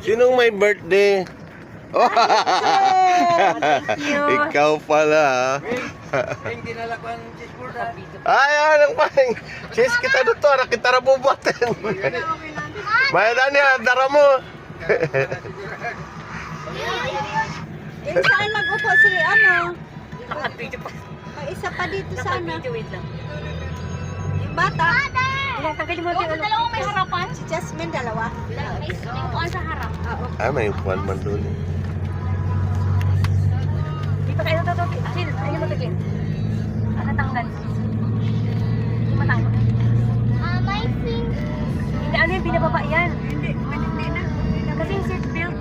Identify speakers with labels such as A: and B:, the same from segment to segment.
A: Sinong may birthday? Oh, ikaw pala ha.
B: Hindi nalakwan ng cheeseboard ha.
A: Ay, anong paling? Cheese kita dito, anak kita na bubuhatin. Bayadan niya, dara mo.
C: Saan mag-upo si ano? Isa pa dito sana.
D: Wait lang.
C: Yung bata.
D: Tanggalin mo yung dalawang may harapan.
C: Si Jasmine, dalawa.
D: May upuan sa harap.
A: Ah, may upuan man doon.
D: Di pa kayo natutukin. Chill, ayun mo tukin. Natanggal. Hindi matanggal.
C: My fingers.
D: Hindi, ano yung binababa yan? Hindi na. Kasi yung seatbelt.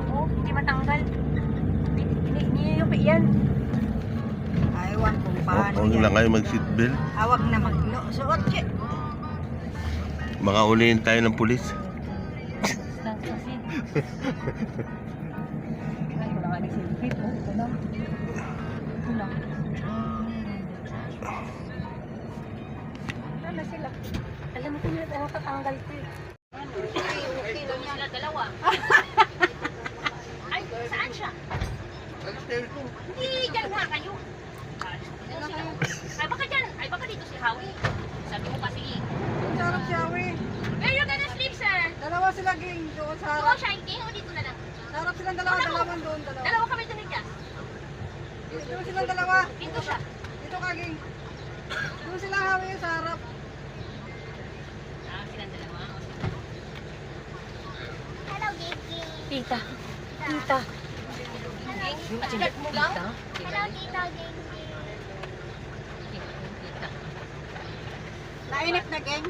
D: Oo, hindi matanggal. Niyuyupi yan.
C: Aywan kung paano
A: Huwag lang kayo mag-seatbelt.
C: Awag na magsuot siya.
A: Baka ulihin tayo ng pulis.
D: Ay, wala nga ng seatbelt. Oh, ito lang. Ito lang. Ano sila? Alam mo kung ano tatanggal ko eh. Sila dalawa. Ay, saan siya? Hindi, dyan nga kayo. Ay, baka dyan. Ay, baka dito si Howie. Sabi mo kasi.
C: Sarap siya, we.
D: Where you gonna sleep, sir?
C: Dalawa sila, ging. Doon sa
D: Doon
C: harap.
D: siya, King, o dito na lang?
C: Sarap silang dalawa. Dalawan doon, dalawa.
D: Dalawa kami dun dyan.
C: Doon silang dalawa.
D: Dito siya.
C: Dito ka, ging. Doon sila hawi sa harap.
D: Silang dalawa.
C: Hello, Gigi.
D: Tita. Tita.
C: Check mo lang?
D: Tita.
C: Hello, Tita, Gigi.
D: Tita.
C: Nainip na, gang.